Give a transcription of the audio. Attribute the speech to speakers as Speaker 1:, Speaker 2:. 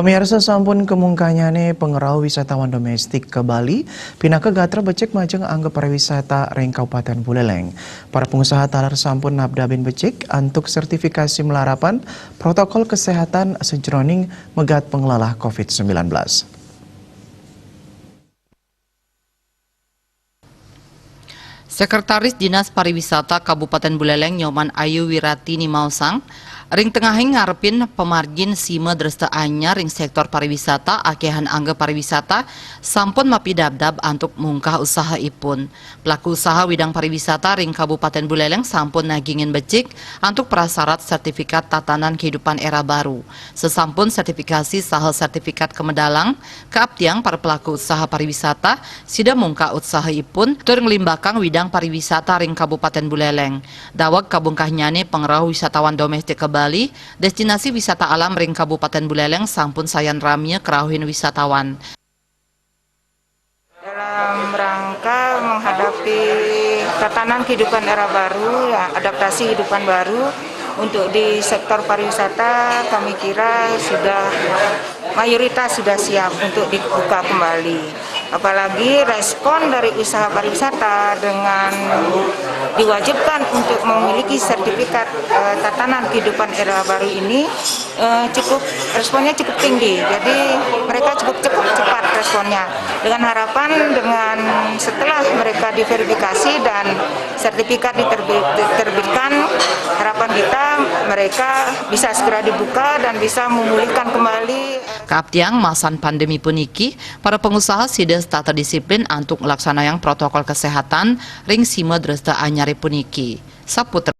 Speaker 1: Pamirsa sampun kemungkanyane pengerau wisatawan domestik ke Bali, pindah ke Gatra becek majeng angga pariwisata ring Kabupaten Buleleng. Para pengusaha talar sampun nabdabin becek untuk sertifikasi melarapan protokol kesehatan sejroning megat pengelalah COVID-19.
Speaker 2: Sekretaris Dinas Pariwisata Kabupaten Buleleng Nyoman Ayu Wirati Nimausang ring tengahing ngarepin pemargin sime dresta anyar ring sektor pariwisata akehan angga pariwisata sampun mapi dabdab untuk mungkah usaha ipun. Pelaku usaha widang pariwisata ring Kabupaten Buleleng sampun nagingin becik untuk prasyarat sertifikat tatanan kehidupan era baru. Sesampun sertifikasi sahel sertifikat kemedalang keaptiang para pelaku usaha pariwisata sida mungkah usaha ipun tur ngelimbakang widang pariwisata ring Kabupaten Buleleng. Dawag kabungkahnyane pengerau wisatawan domestik ke Bali, destinasi wisata alam ring Kabupaten Buleleng sampun sayan ramye kerahuin wisatawan.
Speaker 3: Dalam rangka menghadapi tatanan kehidupan era baru, ya, adaptasi kehidupan baru untuk di sektor pariwisata kami kira mayoritas sudah siap untuk dibuka kembali. Apalagi respon dari usaha pariwisata dengan diwajibkan untuk memiliki sertifikat tatanan kehidupan era baru ini responnya cukup tinggi. Jadi mereka cukup cepat responnya. Dengan harapan dengan setelah mereka diverifikasi dan sertifikat diterbitkan, harapan kita mereka bisa segera dibuka dan bisa memulihkan kembali.
Speaker 2: Kaaptiang masan pandemi puniki, para pengusaha sides tata disiplin untuk melaksanakan protokol kesehatan ring sime dresta anyari puniki. Saputra